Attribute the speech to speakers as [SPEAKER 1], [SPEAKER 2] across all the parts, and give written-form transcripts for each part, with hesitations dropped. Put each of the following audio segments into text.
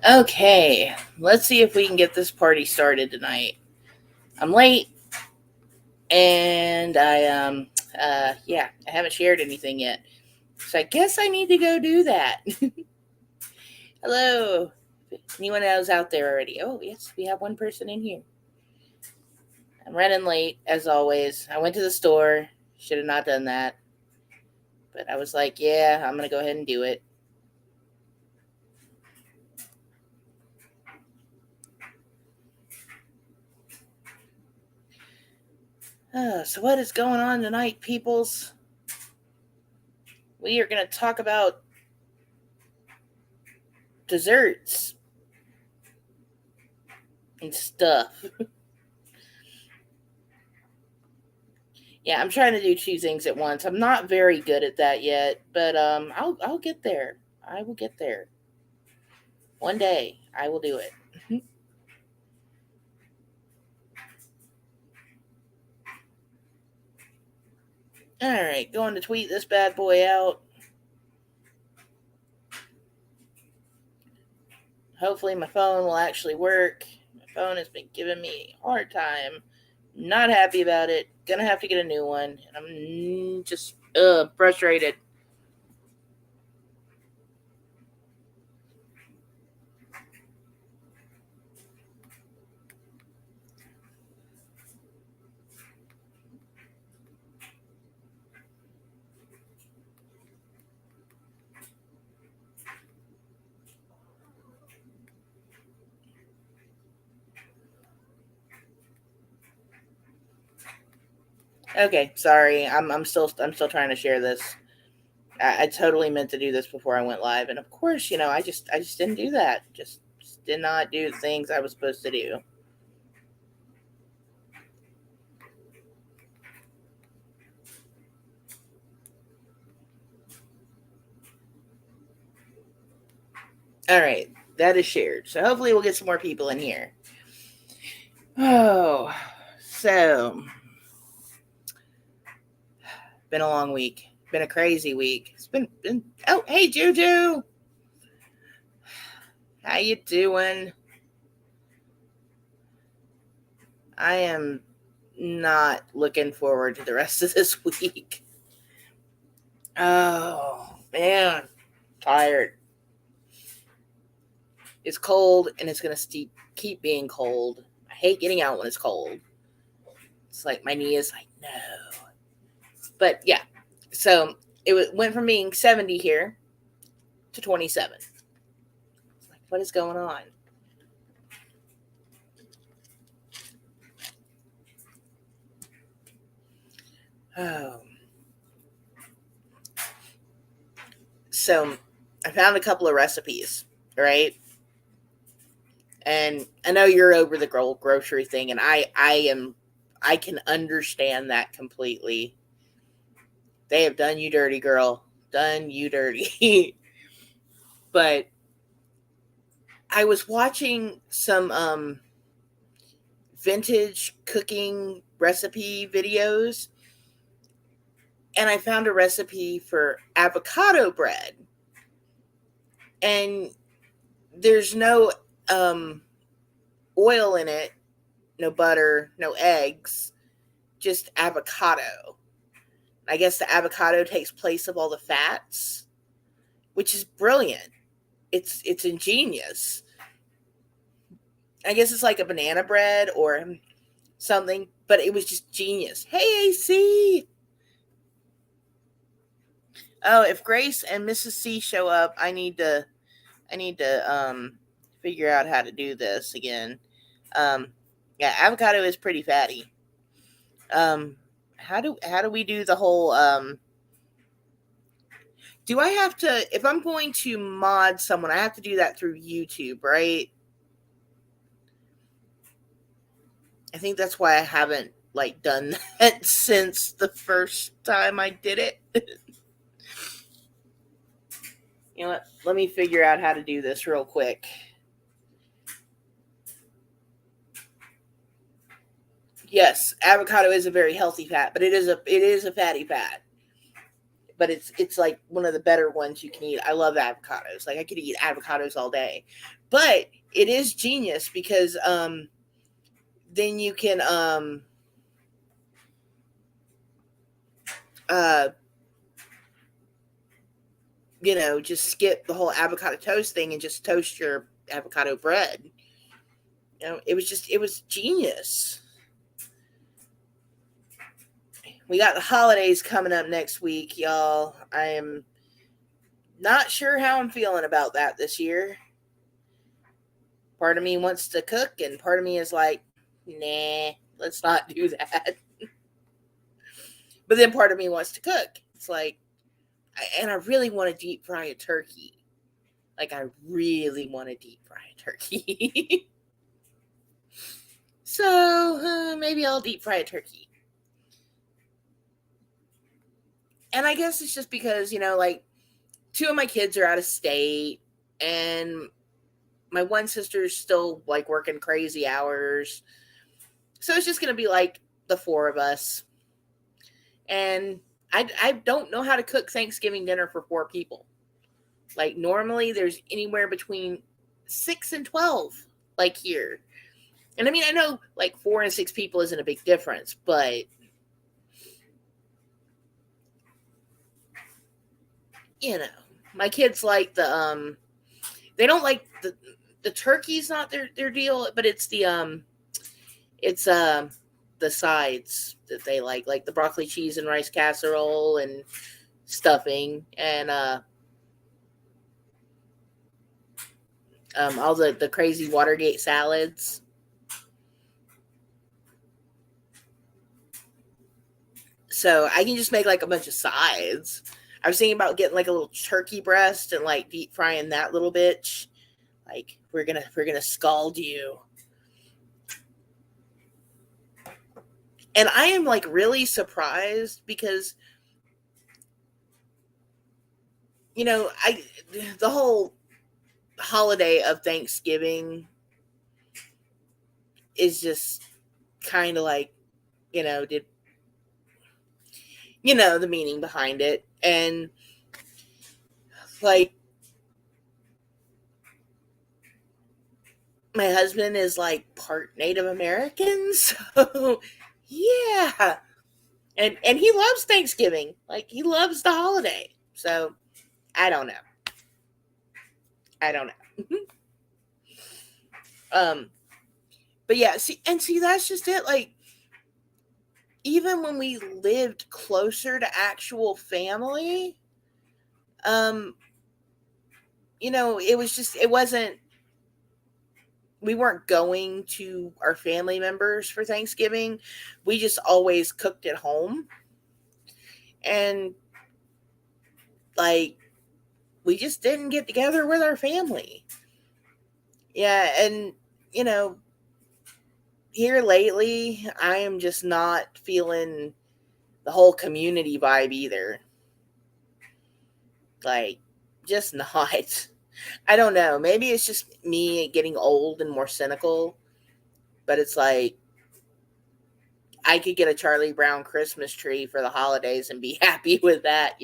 [SPEAKER 1] Okay, let's see if we can get this party started tonight. I'm late, and I haven't shared anything yet, so I guess I need to go do that. Hello, anyone else out there already? Oh yes, we have one person in here. I'm running late as always. I went to the store. Should have not done that, but I was like, yeah, I'm gonna go ahead and do it. So what is going on tonight, peoples? We are gonna talk about desserts and stuff. Yeah, I'm trying to do two things at once. I'm not very good at that yet, but I'll get there. I will get there. One day I will do it. All right, going to tweet this bad boy out. Hopefully my phone will actually work. My phone has been giving me a hard time. Not happy about it. Gonna have to get a new one, and I'm just frustrated. Okay, sorry. I'm still trying to share this. I totally meant to do this before I went live, and of course, I just didn't do that. Just did not do the things I was supposed to do. All right, that is shared. So hopefully we'll get some more people in here. Oh, so been a long week. Been a crazy week. It's been. Oh, hey Juju, how you doing? I am not looking forward to the rest of this week. Oh man, tired. It's cold and it's gonna keep being cold. I hate getting out when it's cold. It's like my knee is like no. But yeah, so went from being 70 here to 27. It's like what is going on? Oh, so I found a couple of recipes, right? And I know you're over the grocery thing, and I can understand that completely. They have done you dirty, girl. Done you dirty. But I was watching some vintage cooking recipe videos, and I found a recipe for avocado bread. And there's no oil in it, no butter, no eggs, just avocado. I guess the avocado takes place of all the fats, which is brilliant. It's ingenious. I guess it's like a banana bread or something, but it was just genius. Hey AC. Oh, if Grace and Mrs. C show up, I need to figure out how to do this again. Um yeah, avocado is pretty fatty. Um how do we do the whole do I have to if I'm going to mod someone, I have to do that through YouTube, right? I think that's why I haven't like done that since the first time I did it. You know what? Let me figure out how to do this real quick. Yes, avocado is a very healthy fat, but it is a fatty fat. but it's like one of the better ones you can eat. I love avocados. Like I could eat avocados all day. But it is genius because then you can uh just skip the whole avocado toast thing and just toast your avocado bread. It was genius. We got the holidays coming up next week, y'all. I am not sure how I'm feeling about that this year. Part of me wants to cook, and part of me is like, nah, let's not do that. But then part of me wants to cook. It's like, and I really want to deep fry a turkey. Like, I really want to deep fry a turkey. So, maybe I'll deep fry a turkey. And I guess it's just because, like, 2 of my kids are out of state, and my one sister's still, like, working crazy hours. So it's just going to be, like, the 4 of us. And I don't know how to cook Thanksgiving dinner for 4 people. Like, normally there's anywhere between 6 and 12, like, here. And I mean, I know, like, 4 and 6 people isn't a big difference, but, my kids like they don't like the turkey's not their deal, but it's the sides that they like the broccoli, cheese, and rice casserole and stuffing, and all the crazy Watergate salads. So I can just make like a bunch of sides. I was thinking about getting like a little turkey breast and like deep frying that little bitch. Like we're gonna scald you. And I am like really surprised because the whole holiday of Thanksgiving is just kind of like, did the meaning behind it. And like my husband is like part Native American, so yeah. And he loves Thanksgiving. Like he loves the holiday. So I don't know. I don't know. But yeah, see that's just it. Like even when we lived closer to actual family, it wasn't, we weren't going to our family members for Thanksgiving. We just always cooked at home. And like we just didn't get together with our family. Yeah, and here lately, I am just not feeling the whole community vibe either. Like, just not. I don't know. Maybe it's just me getting old and more cynical. But it's like, I could get a Charlie Brown Christmas tree for the holidays and be happy with that.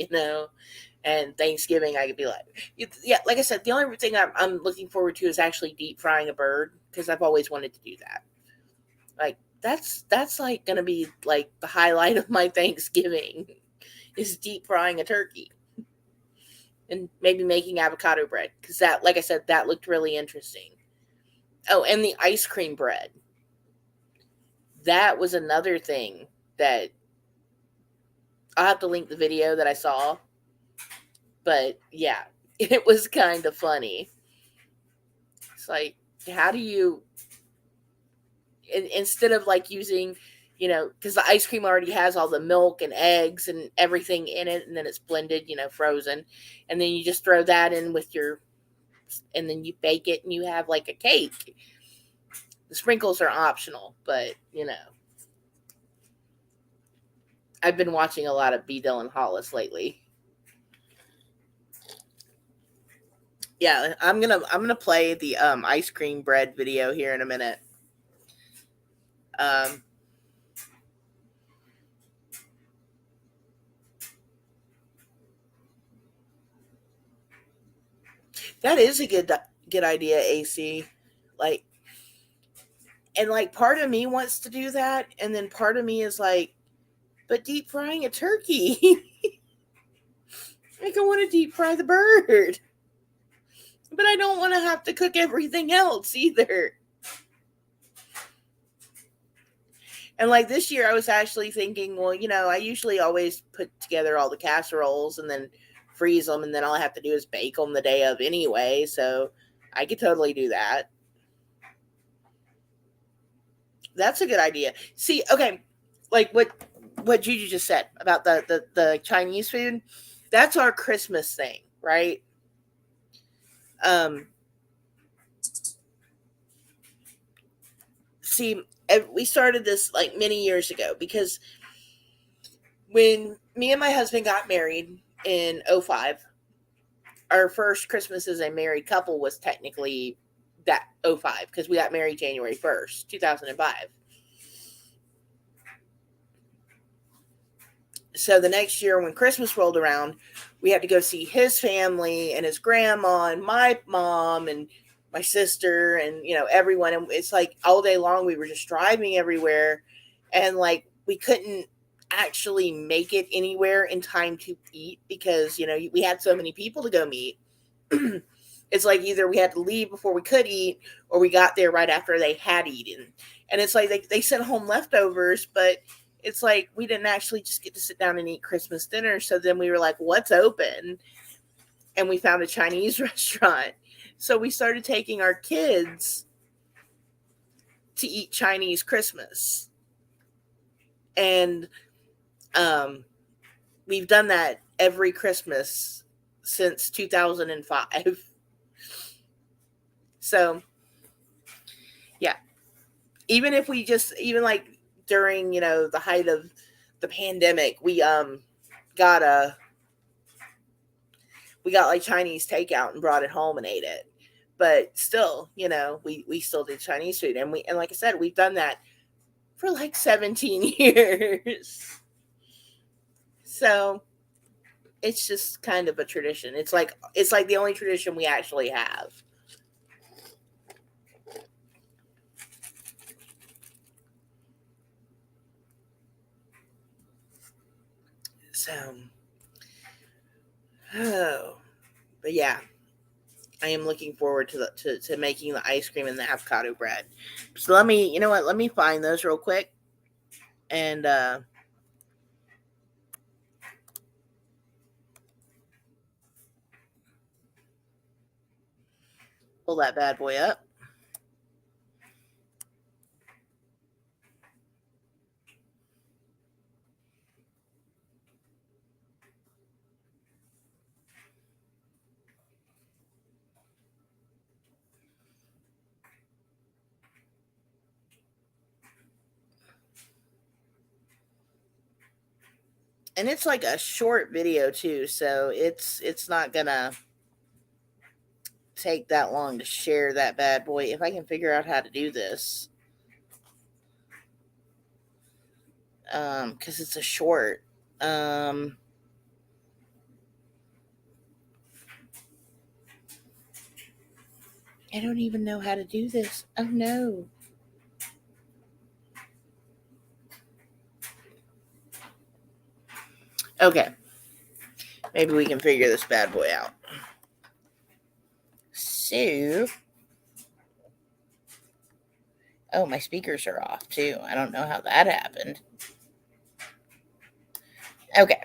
[SPEAKER 1] And Thanksgiving, I could be like, yeah, like I said, the only thing I'm looking forward to is actually deep frying a bird because I've always wanted to do that. Like, that's like going to be like the highlight of my Thanksgiving is deep frying a turkey and maybe making avocado bread because that, like I said, that looked really interesting. Oh, and the ice cream bread. That was another thing that I'll have to link the video that I saw. But yeah, it was kind of funny. It's like, how do you, instead of like using, because the ice cream already has all the milk and eggs and everything in it, and then it's blended, frozen. And then you just throw that in and then you bake it and you have like a cake. The sprinkles are optional, but, I've been watching a lot of B. Dylan Hollis lately. Yeah, I'm gonna play the ice cream bread video here in a minute. Um, That is a good idea, AC. Like, and like part of me wants to do that, and then part of me is like, but deep frying a turkey. Like, I want to deep fry the bird, but I don't want to have to cook everything else either. And like this year, I was actually thinking, well, I usually always put together all the casseroles and then freeze them, and then all I have to do is bake them the day of anyway. So I could totally do that. That's a good idea. See, okay, like what Juju just said about the Chinese food, that's our Christmas thing, right? Um, See, we started this like many years ago because when me and my husband got married in '05, our first Christmas as a married couple was technically that '05 because we got married January 1st, 2005. So the next year when Christmas rolled around, we had to go see his family and his grandma and my mom and my sister and everyone, and it's like all day long we were just driving everywhere, and like we couldn't actually make it anywhere in time to eat because we had so many people to go meet. It's like either we had to leave before we could eat or we got there right after they had eaten, and it's like they sent home leftovers, but it's like we didn't actually just get to sit down and eat Christmas dinner. So then we were like, what's open? And we found a Chinese restaurant. So we started taking our kids to eat Chinese Christmas. And we've done that every Christmas since 2005. So, yeah. Even if we even like during, the height of the pandemic, got a we got like Chinese takeout and brought it home and ate it. But still, we still did Chinese food, and like I said, we've done that for like 17 years. So it's just kind of a tradition. It's like the only tradition we actually have. So, but yeah, I am looking forward to making the ice cream and the avocado bread. So let me, let me find those real quick and pull that bad boy up. And it's like a short video too, so it's not gonna take that long to share that bad boy if I can figure out how to do this. Because it's a short. Um, I don't even know how to do this. Oh no. Okay. Maybe we can figure this bad boy out. So, oh, my speakers are off too. I don't know how that happened. Okay.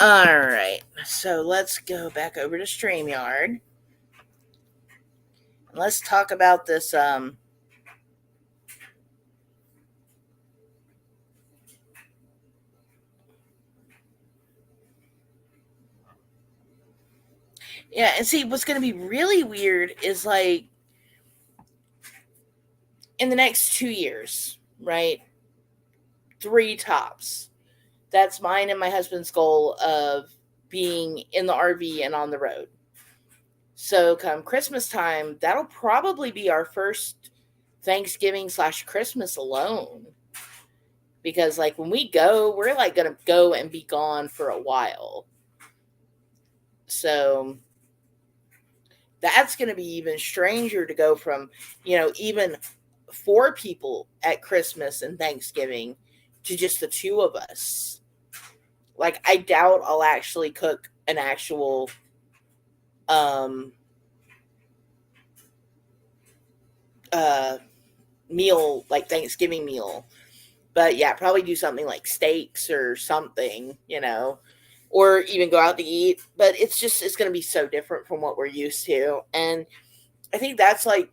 [SPEAKER 1] All right. So let's go back over to StreamYard. Let's talk about this. Yeah, and see, what's going to be really weird is like in the next 2 years, right? 3 tops. That's mine and my husband's goal of being in the RV and on the road. So come Christmas time, that'll probably be our first Thanksgiving/Christmas alone. Because like when we go, we're like gonna go and be gone for a while. So That's going to be even stranger to go from, even 4 people at Christmas and Thanksgiving to just the 2 of us. Like, I doubt I'll actually cook an actual um uh meal, like Thanksgiving meal. But yeah, probably do something like steaks or something, or even go out to eat. But it's going to be so different from what we're used to. And I think that's like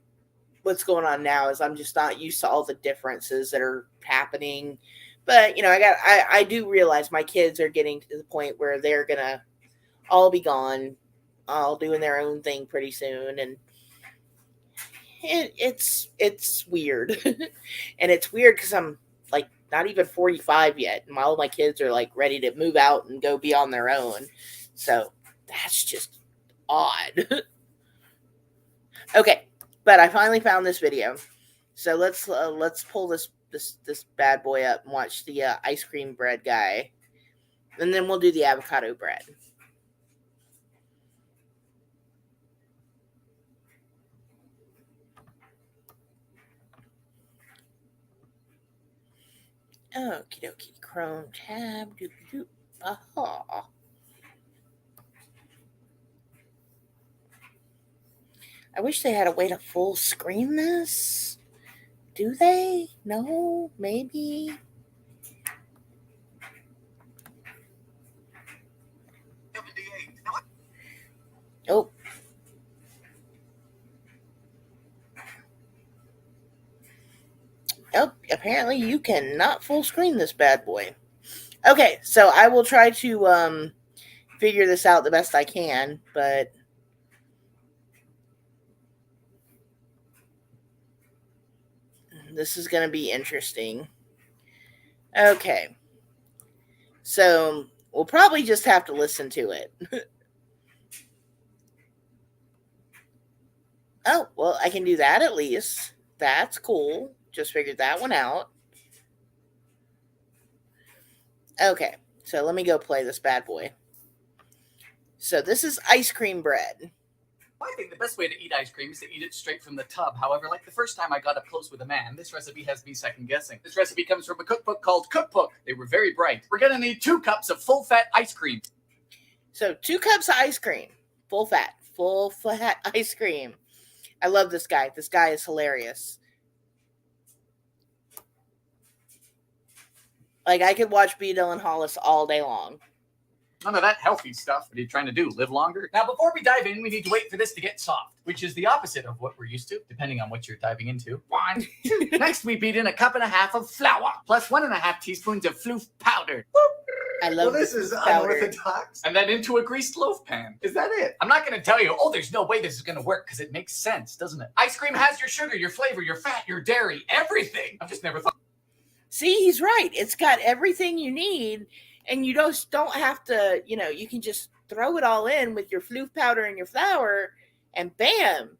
[SPEAKER 1] what's going on now is I'm just not used to all the differences that are happening. But, I do realize my kids are getting to the point where they're going to all be gone, all doing their own thing pretty soon. And it's weird. And it's weird because I'm like not even 45 yet, and all my kids are like ready to move out and go be on their own. So that's just odd. Okay, but I finally found this video, so let's pull this bad boy up and watch the ice cream bread guy, and then we'll do the avocado bread. Okie dokie, Chrome tab. Aha. I wish they had a way to full screen this. Do they? No? Maybe? Oh. Oh, apparently you cannot full screen this bad boy. Okay, so I will try to figure this out the best I can, but this is going to be interesting. Okay. So we'll probably just have to listen to it. Oh, well, I can do that at least. That's cool. Just figured that one out. Okay, so let me go play this bad boy. So this is ice cream bread.
[SPEAKER 2] I think the best way to eat ice cream is to eat it straight from the tub. However, like the first time I got up close with a man, this recipe has me second guessing. This recipe comes from a cookbook called Cookbook. They were very bright. We're going to need 2 cups of full-fat ice cream.
[SPEAKER 1] So 2 cups of ice cream. Full fat ice cream. I love this guy. This guy is hilarious. Like, I could watch B. Dylan Hollis all day long.
[SPEAKER 2] None of that healthy stuff. What are you trying to do, live longer? Now, before we dive in, we need to wait for this to get soft, which is the opposite of what we're used to, depending on what you're diving into. 1, 2. Next, we beat in 1.5 cups of flour, plus 1.5 teaspoons of floof powder.
[SPEAKER 1] I love
[SPEAKER 2] this is unorthodox. And then into a greased loaf pan. Is that it? I'm not going to tell you, there's no way this is going to work, because it makes sense, doesn't it? Ice cream has your sugar, your flavor, your fat, your dairy, everything. I've just never thought.
[SPEAKER 1] See, he's right. It's got everything you need, and you just don't have to, you can just throw it all in with your floof powder and your flour, and bam,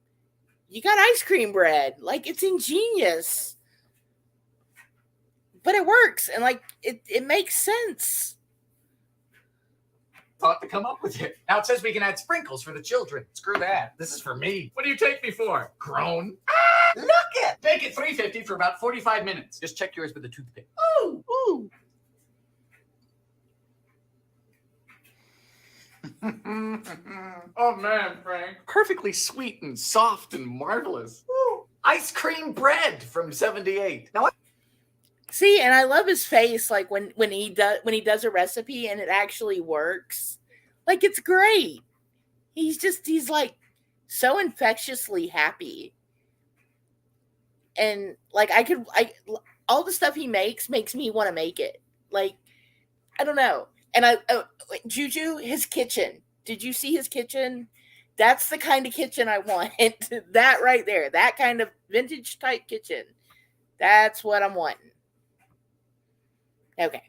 [SPEAKER 1] you got ice cream bread. Like, it's ingenious. But it works, and like it makes sense.
[SPEAKER 2] Thought to come up with it. Now it says we can add sprinkles for the children. Screw that. This is for me. What do you take me for? Grown? Look it! Bake it 350 for about 45 minutes. Just check yours with a toothpick.
[SPEAKER 1] Ooh, ooh.
[SPEAKER 2] Oh man, Frank. Perfectly sweet and soft and marvelous. Ooh. Ice cream bread from 78. Now
[SPEAKER 1] see, and I love his face, like when he does a recipe and it actually works. Like, it's great. He's like so infectiously happy. And like all the stuff he makes me want to make it. Like, I don't know. And Juju, his kitchen. Did you see his kitchen? That's the kind of kitchen I want. That right there. That kind of vintage type kitchen. That's what I'm wanting. Okay.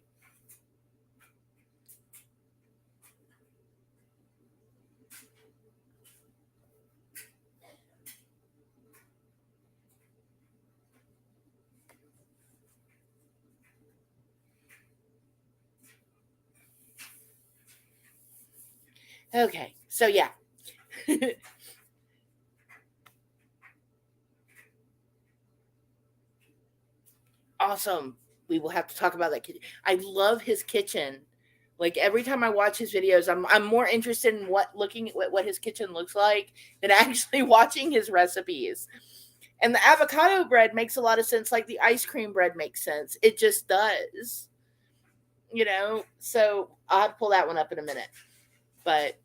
[SPEAKER 1] Okay. So yeah. awesome. We will have to talk about that kitchen. I love his kitchen. Like every time I watch his videos, I'm more interested in looking at what his kitchen looks like than actually watching his recipes. And the avocado bread makes a lot of sense, like the ice cream bread makes sense. It just does. So I'll have to pull that one up in a minute. But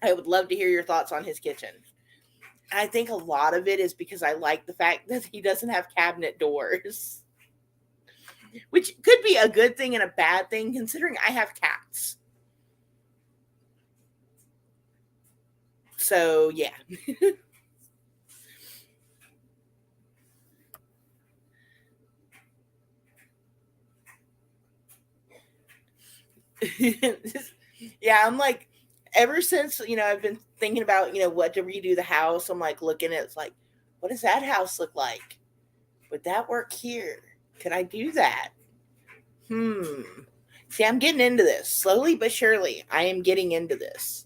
[SPEAKER 1] I would love to hear your thoughts on his kitchen. I think a lot of it is because I like the fact that he doesn't have cabinet doors, which could be a good thing and a bad thing considering I have cats. So, yeah. Yeah, I'm like, ever since, I've been thinking about, what to redo the house. I'm like looking at it's like, what does that house look like? Would that work here? Could I do that? See, I'm getting into this. Slowly but surely, I am getting into this.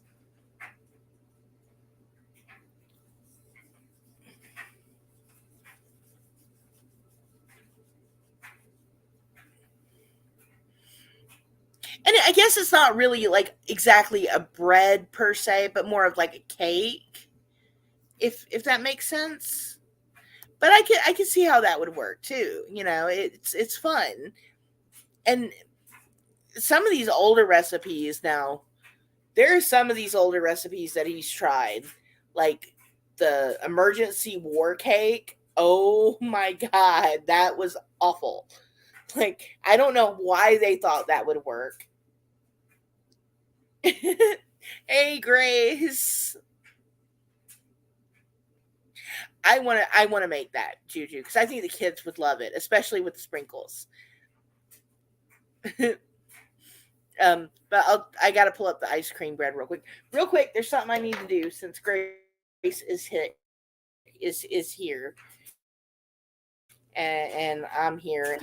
[SPEAKER 1] And I guess it's not really like exactly a bread per se, but more of like a cake, if that makes sense. But I can see how that would work too. It's fun. And some of these older recipes now, there are some of these older recipes that he's tried, like the emergency war cake. Oh my god, that was awful. Like, I don't know why they thought that would work. Hey, Grace. I want to make that, Juju, because I think the kids would love it, especially with the sprinkles. But I got to pull up the ice cream bread real quick. Real quick, there's something I need to do since Grace is here, and I'm here.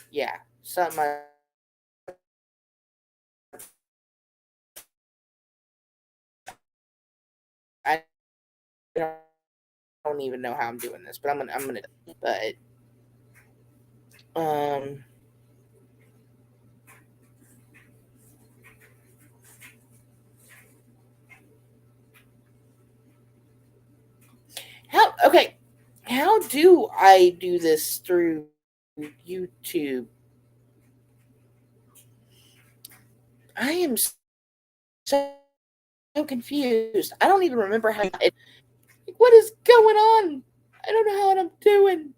[SPEAKER 1] Yeah, something I don't even know how I'm doing this, but I'm gonna. But um. How do I do this through YouTube? I am so confused. I don't even remember how. What is going on? I don't know how I'm doing.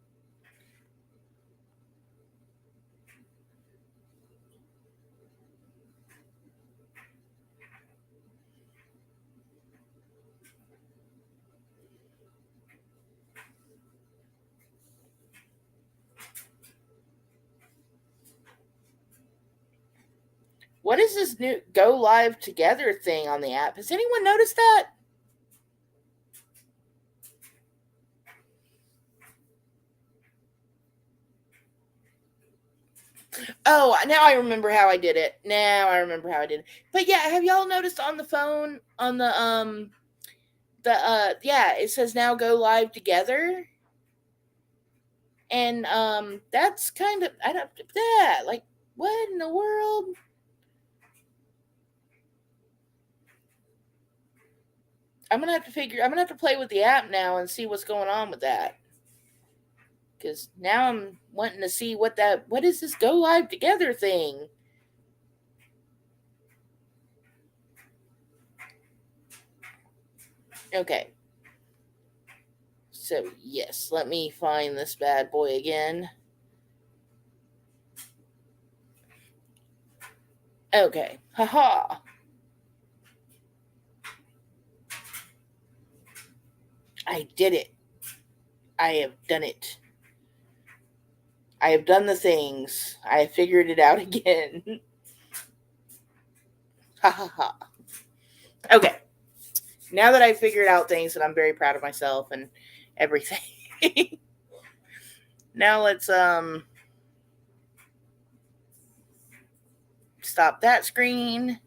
[SPEAKER 1] What is this new go live together thing on the app? Has anyone noticed that? Oh, now I remember how I did it. But yeah, have y'all noticed on the phone on the it says now go live together? And that's kind of I don't that like what in the world? I'm gonna have to play with the app now and see what's going on with that. Because now I'm wanting to see what is this go live together thing? Okay. So yes, let me find this bad boy again. Okay. Haha. I did it. I have done it. I have done the things. I have figured it out again. Ha ha ha. Okay. Now that I've figured out things and I'm very proud of myself and everything. Now let's stop that screen.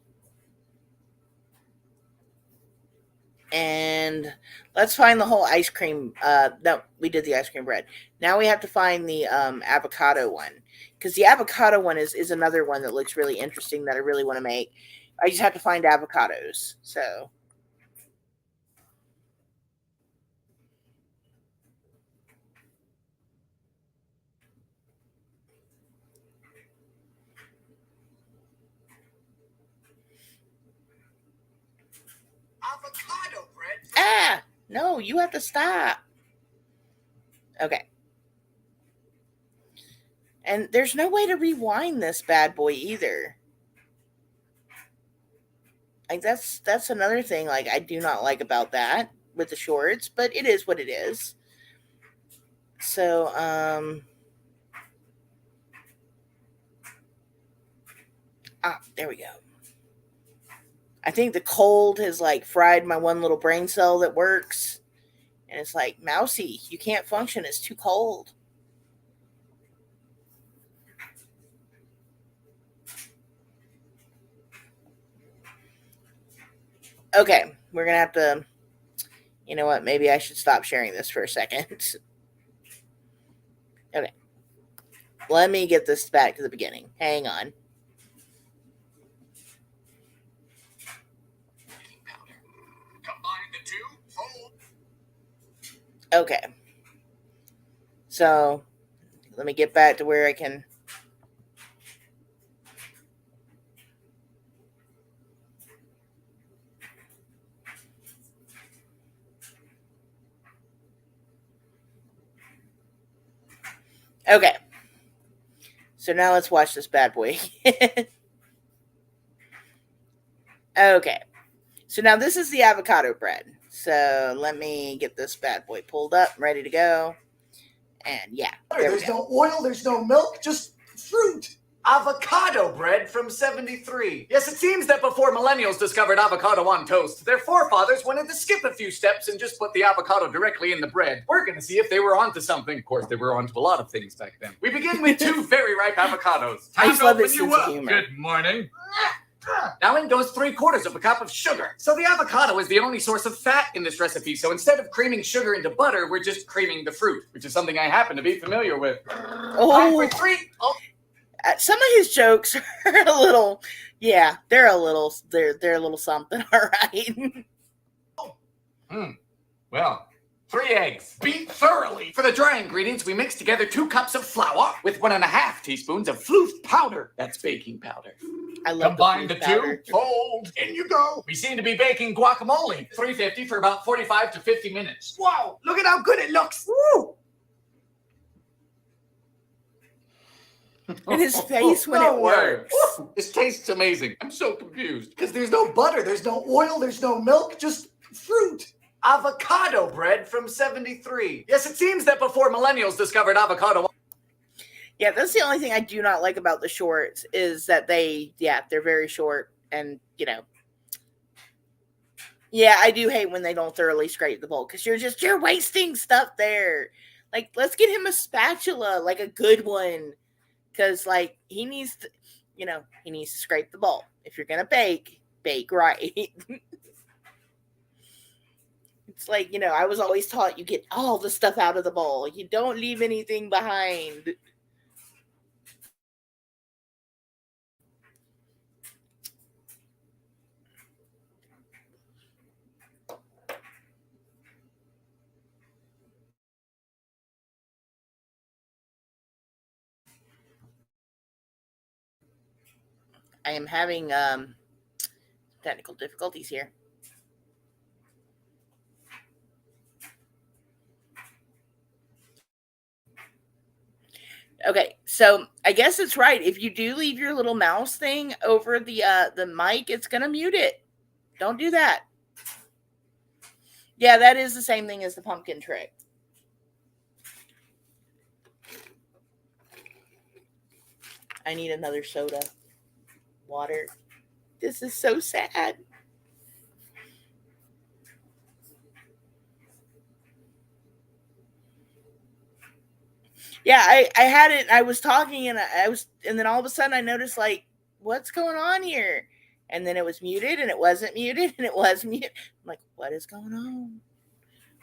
[SPEAKER 1] And And let's find the whole ice cream. No, we did the ice cream bread. Now we have to find the avocado one, because the avocado one is another one that looks really interesting that I really want to make. I just have to find avocados. So
[SPEAKER 2] Avocado bread.
[SPEAKER 1] no, you have to stop. Okay. And there's no way to rewind this bad boy either. Like that's another thing like I do not like about that with the shorts, but it is what it is. So there we go. I think the cold has like fried my one little brain cell that works. And it's like, Mousy, you can't function. It's too cold. Okay, we're going to have to, you know what? Maybe I should stop sharing this for a second. Okay. Let me get this back to the beginning. Hang on.
[SPEAKER 2] Combine the two. Hold.
[SPEAKER 1] Okay. So let me get back to where I can. Okay. So now let's watch this bad boy. Okay. So now this is the avocado bread. So let me get this bad boy pulled up, ready to go. And yeah,
[SPEAKER 2] there's no oil, there's no milk, just fruit. Avocado bread from 73. Yes, it seems that before millennials discovered avocado on toast, their forefathers wanted to skip a few steps and just put the avocado directly in the bread. We're going to see if they were onto something. Of course, they were onto a lot of things back then. We begin with 2 very ripe avocados.
[SPEAKER 1] I just love this sense of humor.
[SPEAKER 2] Good morning. Now in goes 3/4 of a cup of sugar. So the avocado is the only source of fat in this recipe. So instead of creaming sugar into butter, we're just creaming the fruit, which is something I happen to be familiar with. Time for 3. Oh.
[SPEAKER 1] Some of his jokes are a little, yeah, they're a little something. All right.
[SPEAKER 2] Well, 3 eggs. Beat thoroughly. For the dry ingredients, we mix together 2 cups of flour with 1.5 teaspoons of floof powder. That's baking powder.
[SPEAKER 1] I love
[SPEAKER 2] Combine the 2. Fold. In you go. We seem to be baking guacamole. 350 for about 45 to 50 minutes. Wow, look at how good it looks. Woo!
[SPEAKER 1] And his face when it works.
[SPEAKER 2] This tastes amazing. I'm so confused. Because there's no butter, there's no oil, there's no milk, just fruit. Avocado bread from 73. Yes, it seems that before millennials discovered avocado.
[SPEAKER 1] Yeah, that's the only thing I do not like about the shorts is that they're very short and, you know. Yeah, I do hate when they don't thoroughly scrape the bowl because you're wasting stuff there. Like, let's get him a spatula, like a good one. Because, like, he needs to scrape the bowl. If you're going to bake right. It's like, I was always taught you get all the stuff out of the bowl. You don't leave anything behind. I am having technical difficulties here. Okay, so I guess it's right. If you do leave your little mouse thing over the mic, it's gonna mute it. Don't do that. Yeah, that is the same thing as the pumpkin trick. I need another soda. Water. This is so sad. Yeah, I had it. I was talking and then all of a sudden I noticed like, what's going on here? and then it was muted, and it wasn't muted, and it was muted. I'm like, what is going on?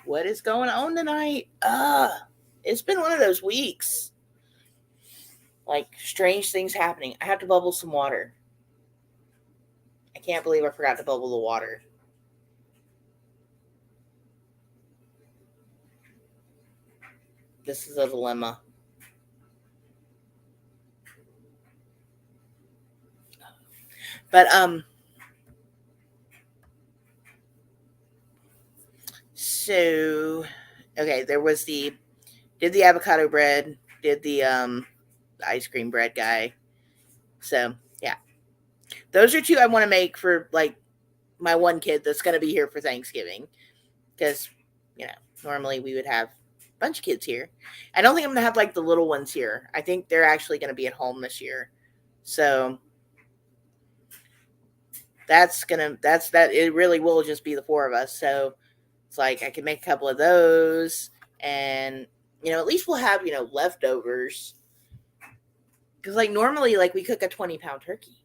[SPEAKER 1] What is going on tonight? It's been one of those weeks. Like, strange things happening. I have to bubble some water. I can't believe I forgot to bubble the water. This is a dilemma. But, so, okay, there was did the avocado bread, did the ice cream bread guy. So, yeah. Those are two I want to make for, like, my one kid that's going to be here for Thanksgiving. Because, normally we would have a bunch of kids here. I don't think I'm going to have, like, the little ones here. I think they're actually going to be at home this year. So, it really will just be the four of us. So, it's like I can make a couple of those, and at least we'll have leftovers. Because like normally, like we cook a 20-pound turkey.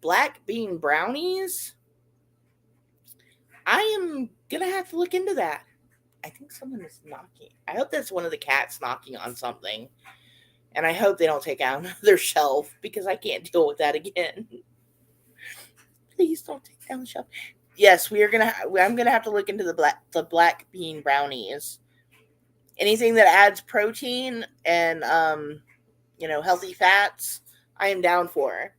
[SPEAKER 1] Black bean brownies. I am gonna have to look into that. I think someone is knocking. I hope that's one of the cats knocking on something, and I hope they don't take out another shelf because I can't deal with that again. Please don't take down the shelf. Yes, I'm gonna have to look into the black bean brownies. Anything that adds protein and healthy fats, I am down for.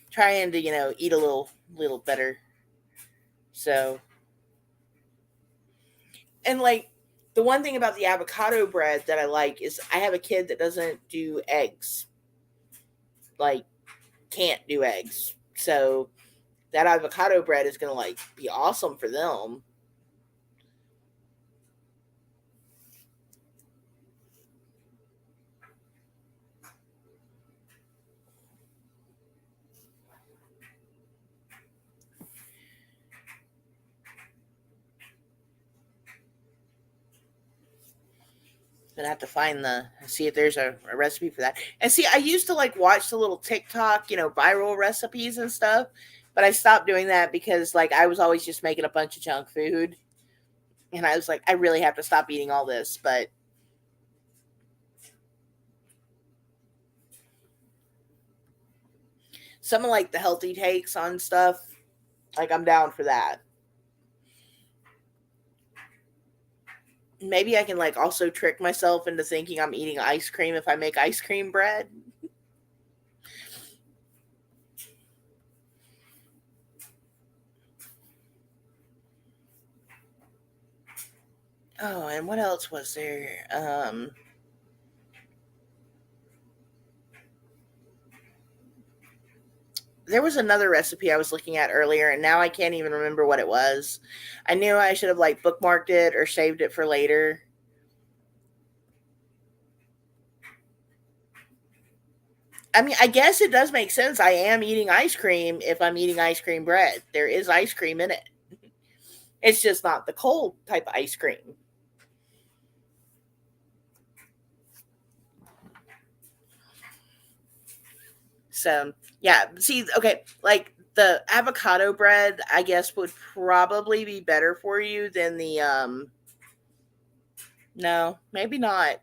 [SPEAKER 1] Trying to eat a little better. So, and like the one thing about the avocado bread that I like is I have a kid that doesn't do eggs. Like, can't do eggs. So that avocado bread is going to like be awesome for them. Gonna have to see if there's a recipe for that. And see, I used to like watch the little TikTok, viral recipes and stuff, but I stopped doing that because like I was always just making a bunch of junk food, and I was like, I really have to stop eating all this. But some of like the healthy takes on stuff, like I'm down for that. Maybe I can like also trick myself into thinking I'm eating ice cream if I make ice cream bread. Oh, and what else was there? There was another recipe I was looking at earlier, and now I can't even remember what it was. I knew I should have like bookmarked it or saved it for later. I mean, I guess it does make sense. I am eating ice cream if I'm eating ice cream bread. There is ice cream in it. It's just not the cold type of ice cream. So, yeah. See, okay, like the avocado bread, I guess, would probably be better for you than the, no, maybe not.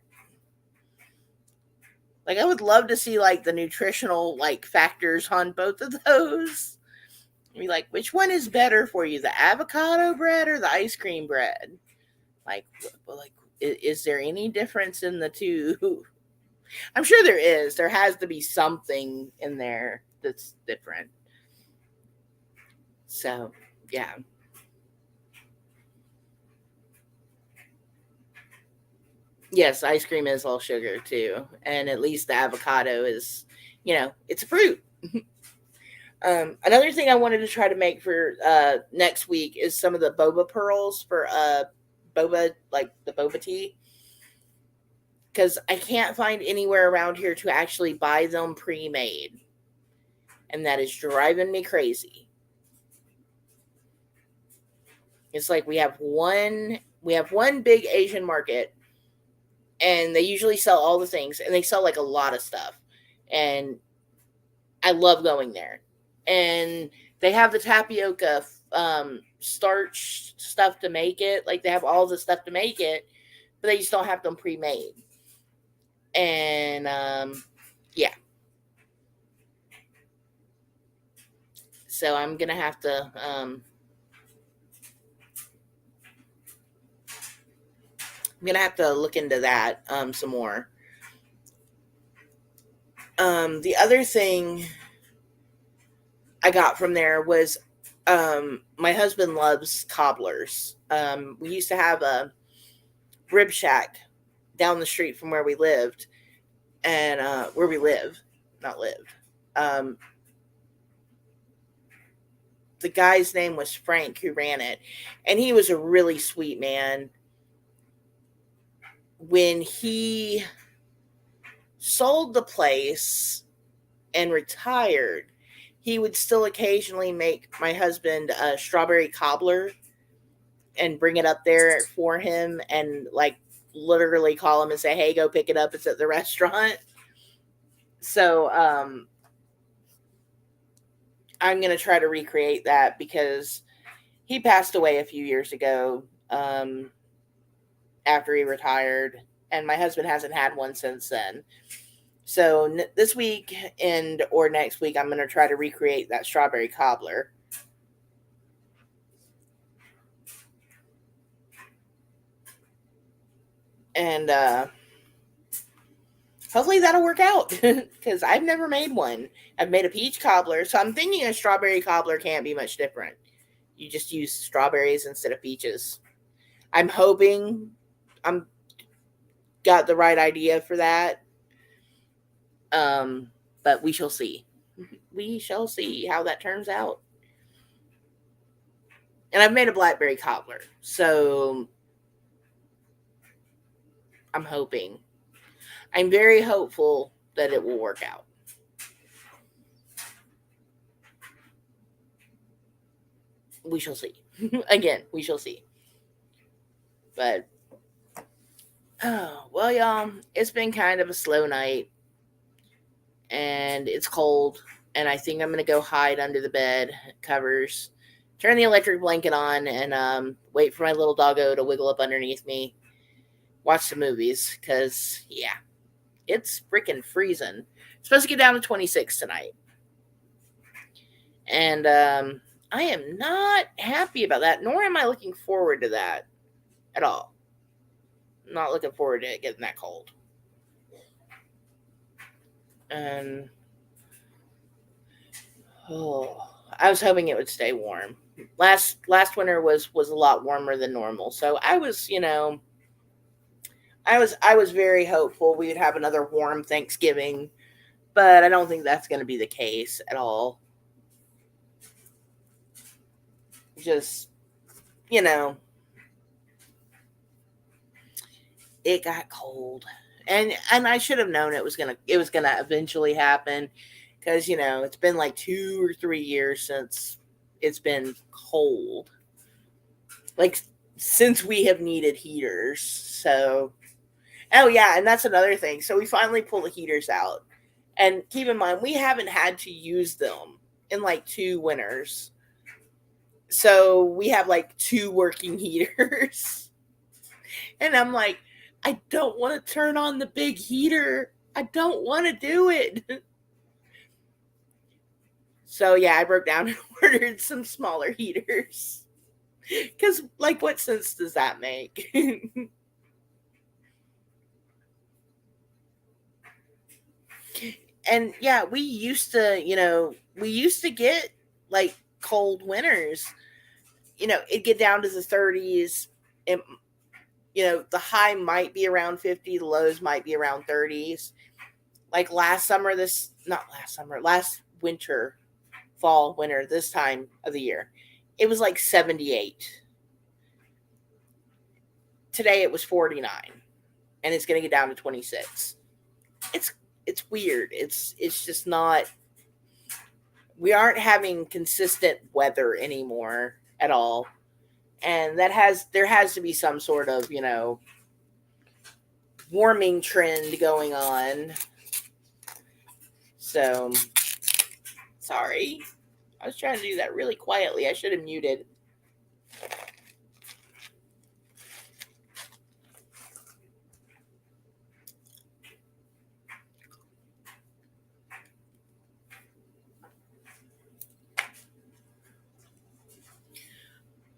[SPEAKER 1] Like, I would love to see, like, the nutritional, like, factors on both of those. Be like, which one is better for you, the avocado bread or the ice cream bread? Like, is there any difference in the two? I'm sure there is. There has to be something in there that's different. So, yeah. Yes, ice cream is all sugar too. And at least the avocado is, it's a fruit. Another thing I wanted to try to make for next week is some of the boba pearls for boba, like the boba tea. Because I can't find anywhere around here to actually buy them pre-made. And that is driving me crazy. It's like we have one big Asian market, and they usually sell all the things, and they sell like a lot of stuff. and I love going there. And they have the tapioca starch stuff to make it. Like they have all the stuff to make it, but they just don't have them pre-made. And yeah, so I'm gonna have to look into that some more. The other thing I got from there was my husband loves cobblers. We used to have a rib shack down the street from where we lived, and where we live, not lived. Um, the guy's name was Frank who ran it, and he was a really sweet man. When he sold the place and retired, he would still occasionally make my husband a strawberry cobbler and bring it up there for him, and like literally call him and say, "Hey, go pick it up. It's at the restaurant." So I'm going to try to recreate that because he passed away a few years ago after he retired, and my husband hasn't had one since then. So this week or next week, I'm going to try to recreate that strawberry cobbler. And hopefully that'll work out because I've never made one. I've made a peach cobbler, so I'm thinking a strawberry cobbler can't be much different. You just use strawberries instead of peaches. I'm hoping I'm got the right idea for that. But we shall see. We shall see how that turns out. And I've made a blackberry cobbler, so I'm hoping. I'm very hopeful that it will work out. We shall see. Again, we shall see. But, oh, well, y'all, it's been kind of a slow night. And it's cold. And I think I'm going to go hide under the bed covers, turn the electric blanket on, and wait for my little doggo to wiggle up underneath me. Watch some movies. Because, yeah, it's freaking freezing. It's supposed to get down to 26 tonight. And I am not happy about that, nor am I looking forward to that at all. I'm not looking forward to it getting that cold. And I was hoping it would stay warm. Last winter was a lot warmer than normal, so I was very hopeful we would have another warm Thanksgiving, but I don't think that's going to be the case at all. Just, it got cold, and I should have known it was gonna eventually happen, because it's been like 2 or 3 years since it's been cold, like since we have needed heaters. So, oh yeah, and that's another thing. So we finally pull the heaters out, and keep in mind we haven't had to use them in like 2 winters. So we have like 2 working heaters. And I'm like, I don't want to turn on the big heater. I don't want to do it. So yeah, I broke down and ordered some smaller heaters. Because, like, what sense does that make? And yeah, we used to get like cold winters. It'd get down to the 30s. And, the high might be around 50, the lows might be around 30s. Like last winter, fall, winter, this time of the year, it was like 78. Today it was 49, and it's going to get down to 26. It's weird. It's just not. We aren't having consistent weather anymore at all, and there has to be some sort of warming trend going on. So, sorry. I was trying to do that really quietly. I should have muted.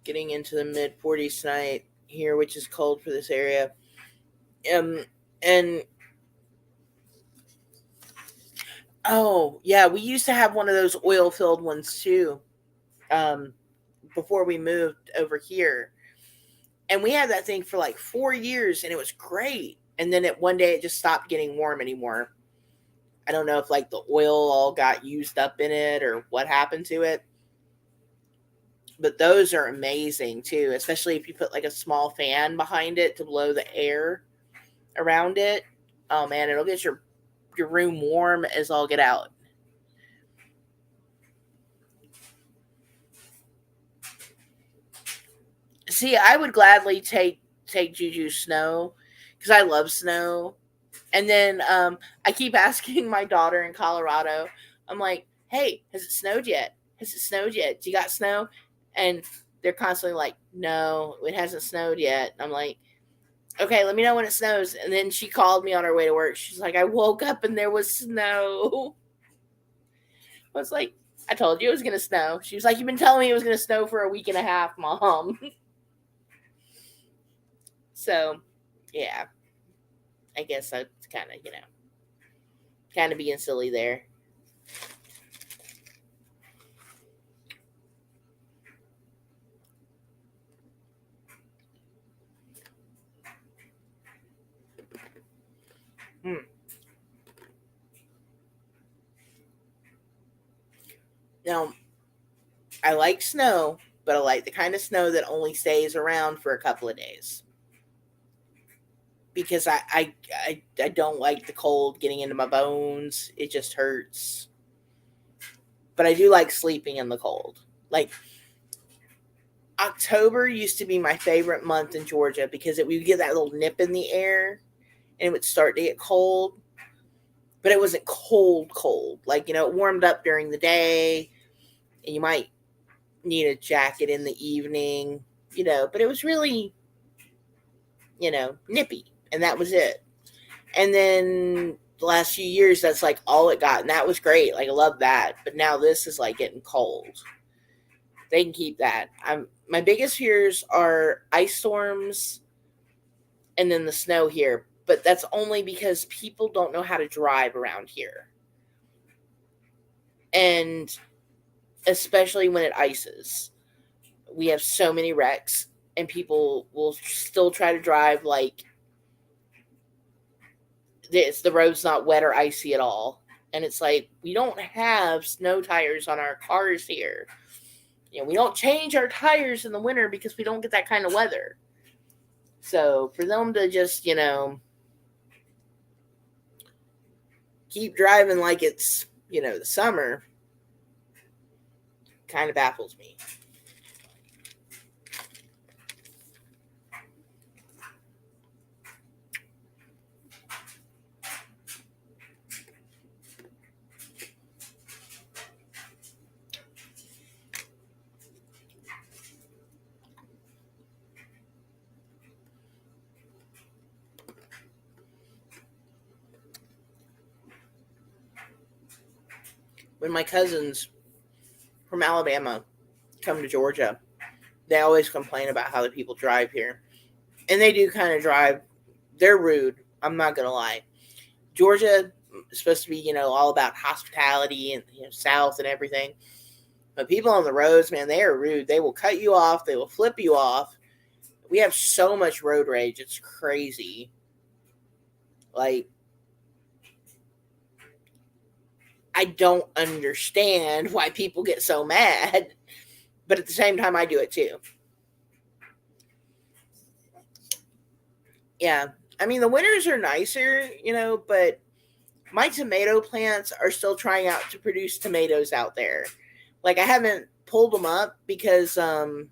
[SPEAKER 1] Getting into the mid 40s tonight here, which is cold for this area. And oh yeah, we used to have one of those oil filled ones too. Before we moved over here, and we had that thing for like 4 years, and it was great. And then one day it just stopped getting warm anymore. I don't know if like the oil all got used up in it or what happened to it. But those are amazing too, especially if you put like a small fan behind it to blow the air around it. Oh man, it'll get your room warm as all get out. See, I would gladly take Juju snow because I love snow. And then I keep asking my daughter in Colorado, I'm like, hey, has it snowed yet? Has it snowed yet? Do you got snow? And they're constantly like, no, it hasn't snowed yet. I'm like, okay, let me know when it snows. And then she called me on her way to work. She's like, I woke up and there was snow. I was like, I told you it was going to snow. She was like, you've been telling me it was going to snow for a week and a half, Mom. So, yeah. I guess that's kind of, kind of being silly there. Now, I like snow, but I like the kind of snow that only stays around for a couple of days. Because I don't like the cold getting into my bones. It just hurts. But I do like sleeping in the cold. Like, October used to be my favorite month in Georgia because we would get that little nip in the air and it would start to get cold. But it wasn't cold. Like, it warmed up during the day and you might need a jacket in the evening, but it was really, nippy. And that was it. And then the last few years, that's like all it got. And that was great. Like, I love that. But now this is like getting cold. They can keep that. My biggest fears are ice storms and then the snow here. But that's only because people don't know how to drive around here. And especially when it ices. We have so many wrecks. And people will still try to drive like the road's not wet or icy at all. And it's like, we don't have snow tires on our cars here. We don't change our tires in the winter because we don't get that kind of weather. So for them to just, keep driving like it's, the summer, kind of baffles me. When my cousins from Alabama come to Georgia, they always complain about how the people drive here. And they do kind of drive. They're rude. I'm not going to lie. Georgia is supposed to be, all about hospitality and, South and everything. But people on the roads, man, they are rude. They will cut you off. They will flip you off. We have so much road rage. It's crazy. Like, I don't understand why people get so mad. But at the same time, I do it too. Yeah. I mean, the winters are nicer, but my tomato plants are still trying out to produce tomatoes out there. Like, I haven't pulled them up because, they're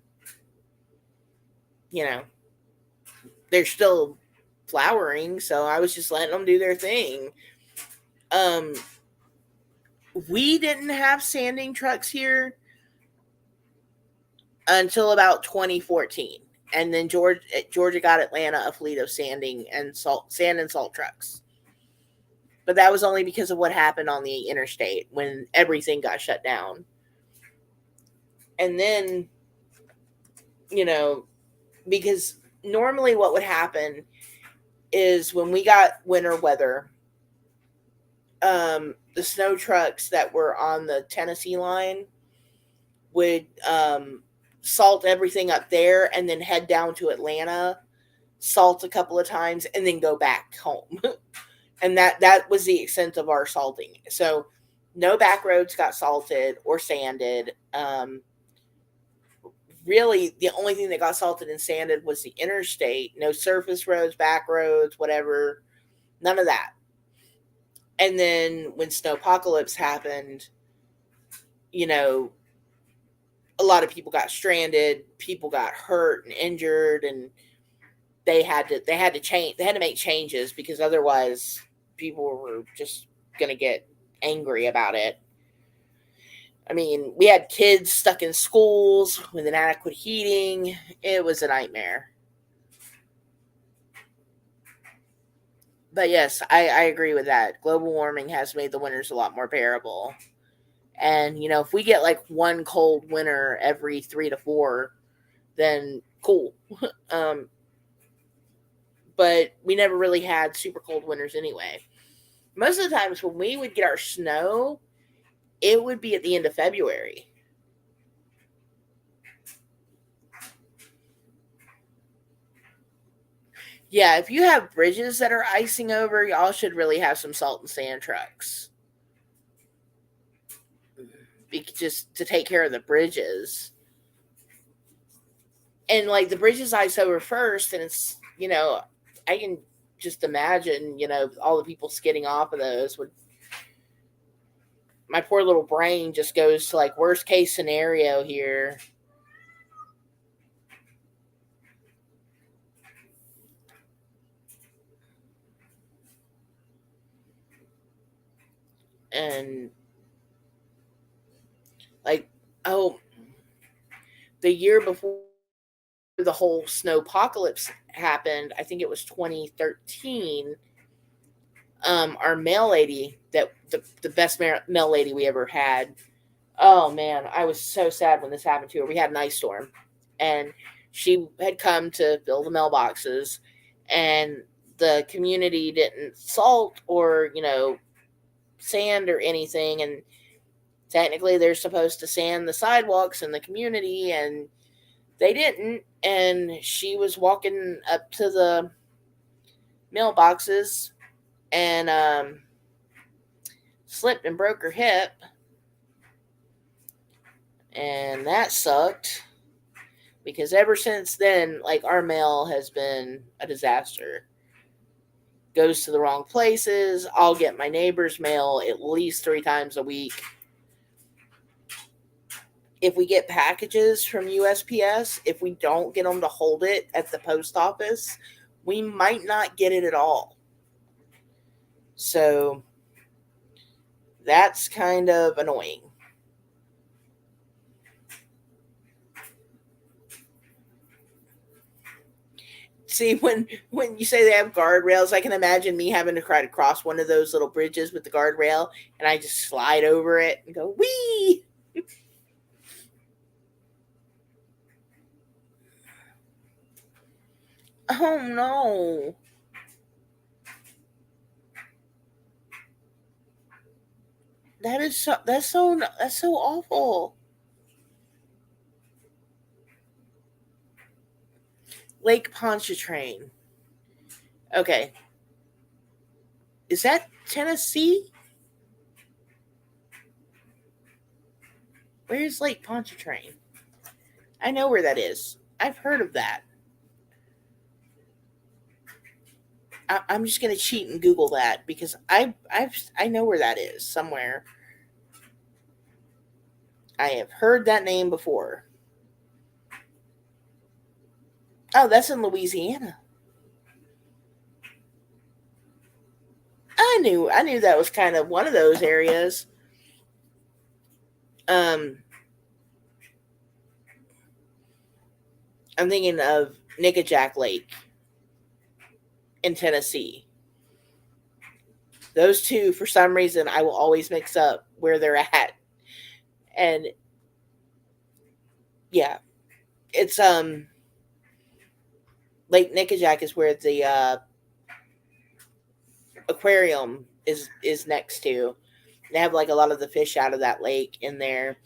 [SPEAKER 1] still flowering. So I was just letting them do their thing. we didn't have sanding trucks here until about 2014. And then Georgia got Atlanta a fleet of sand and salt trucks. But that was only because of what happened on the interstate when everything got shut down. And then, because normally what would happen is when we got winter weather, the snow trucks that were on the Tennessee line would salt everything up there and then head down to Atlanta, salt a couple of times, and then go back home. And that was the extent of our salting. So no back roads got salted or sanded. Really, the only thing that got salted and sanded was the interstate. No surface roads, back roads, whatever. None of that. And then when snowpocalypse happened, a lot of people got stranded, people got hurt and injured, and they had to change. They had to make changes because otherwise people were just going to get angry about it. I mean, we had kids stuck in schools with inadequate heating. It was a nightmare. But yes, I agree with that. Global warming has made the winters a lot more bearable. And, if we get like one cold winter every 3 to 4, then cool. But we never really had super cold winters anyway. Most of the times when we would get our snow, it would be at the end of February. Yeah, if you have bridges that are icing over, y'all should really have some salt and sand trucks. Just to take care of the bridges. And like the bridges ice over first, and it's, I can just imagine, all the people skidding off of those would. My poor little brain just goes to like worst case scenario here. And like, oh, the year before the whole snowpocalypse happened, I think it was 2013. Our mail lady, that the best mail lady we ever had. Oh man, I was so sad when this happened to her. We had an ice storm, and she had come to fill the mailboxes, and the community didn't salt or sand or anything, and technically they're supposed to sand the sidewalks in the community, and they didn't. And she was walking up to the mailboxes and slipped and broke her hip, and that sucked because ever since then, like, our mail has been a disaster. Goes to the wrong places. I'll get my neighbor's mail at least 3 times a week. If we get packages from USPS, if we don't get them to hold it at the post office, we might not get it at all. So that's kind of annoying. See, when you say they have guardrails, I can imagine me having to try to cross one of those little bridges with the guardrail, and I just slide over it and go, wee! Oh no. That's so awful. Lake Pontchartrain. Okay. Is that Tennessee? Where's Lake Pontchartrain? I know where that is. I've heard of that. I'm just gonna cheat and Google that because I know where that is somewhere. I have heard that name before. Oh, that's in Louisiana. I knew that was kind of one of those areas. Um, I'm thinking of Nickajack Lake in Tennessee. Those two, for some reason, I will always mix up where they're at. And yeah, it's Lake Nickajack is where the aquarium is next to. They have like a lot of the fish out of that lake in there,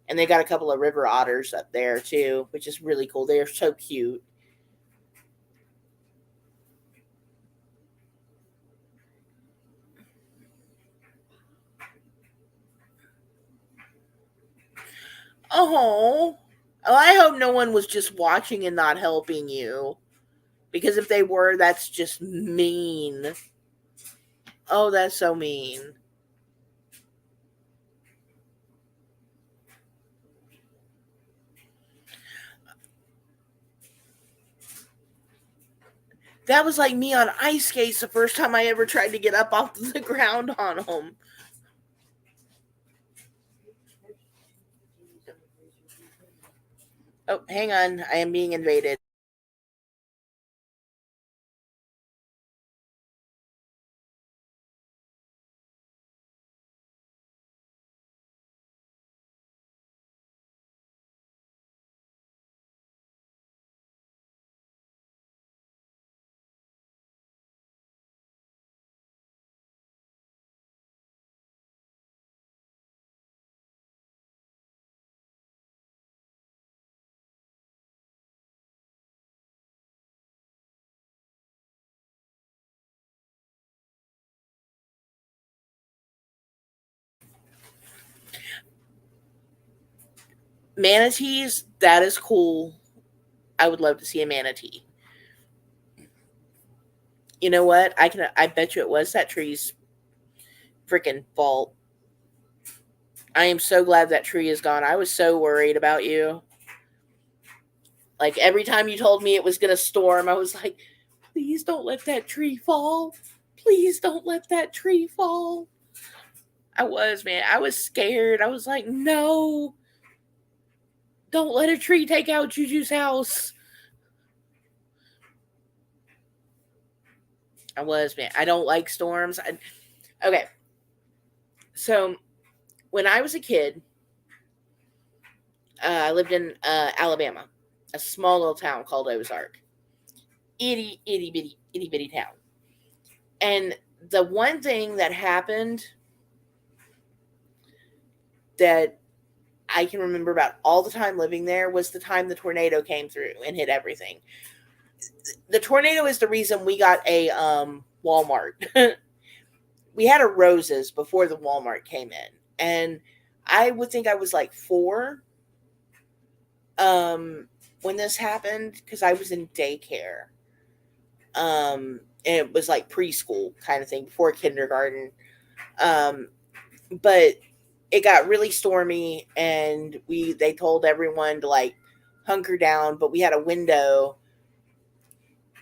[SPEAKER 1] and they got a couple of river otters up there too, which is really cool. They are so cute. Oh, I hope no one was just watching and not helping you, because if they were, that's just mean. Oh, that's so mean. That was like me on ice skates the first time I ever tried to get up off the ground on them. Oh, hang on. I am being invaded. Manatees, that is cool. I would love to see a manatee. You know what? I bet you it was that tree's freaking fault. I am so glad that tree is gone. I was so worried about you. Like every time you told me it was going to storm, I was like, please don't let that tree fall. Please don't let that tree fall. I was, man. I was scared. I was like, no. Don't let a tree take out Juju's house. I was, man. I don't like storms. Okay. So when I was a kid, I lived in Alabama, a small little town called Ozark. Itty bitty town. And the one thing that happened that I can remember about all the time living there was the time the tornado came through and hit everything. The tornado is the reason we got a Walmart. We had a Roses before the Walmart came in, and I would think I was like 4 when this happened because I was in daycare. And it was like preschool kind of thing before kindergarten. But it got really stormy, and they told everyone to like hunker down, but we had a window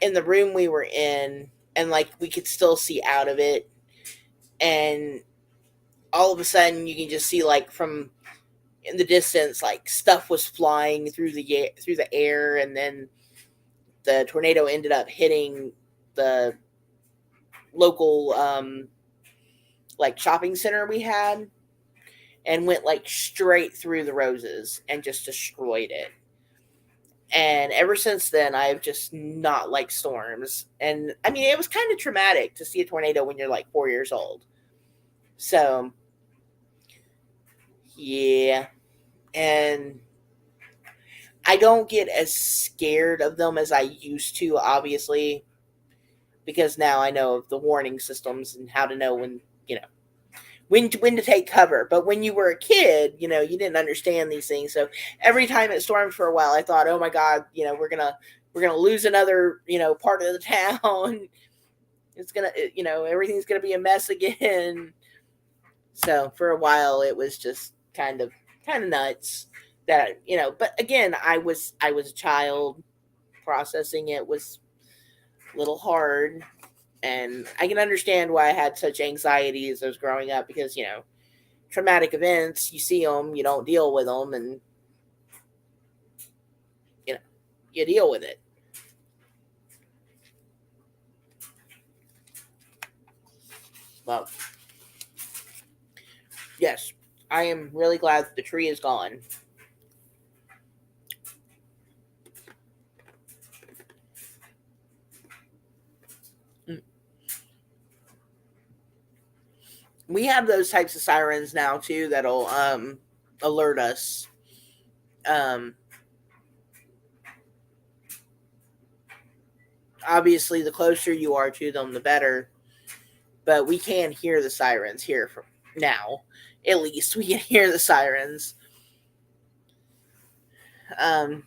[SPEAKER 1] in the room we were in, and like we could still see out of it. And all of a sudden you can just see like from in the distance like stuff was flying through the air, and then the tornado ended up hitting the local like shopping center we had, and went like straight through the Roses and just destroyed it. And ever since then, I've just not liked storms. And I mean, it was kind of traumatic to see a tornado when you're like 4 years old. So, yeah. And I don't get as scared of them as I used to, obviously, because now I know of the warning systems and how to know when when to take cover. But when you were a kid, you didn't understand these things. So every time it stormed for a while, I thought, oh my God, we're gonna lose another part of the town. It's gonna everything's gonna be a mess again. So for a while, it was just kind of nuts that But again, I was a child. Processing it was a little hard, and I can understand why I had such anxiety as I was growing up because traumatic events, you see them, you don't deal with them, and you deal with it. Well, yes, I am really glad that the tree is gone. We have those types of sirens now too that'll alert us. Obviously, the closer you are to them, the better. But we can hear the sirens here from now. At least we can hear the sirens. And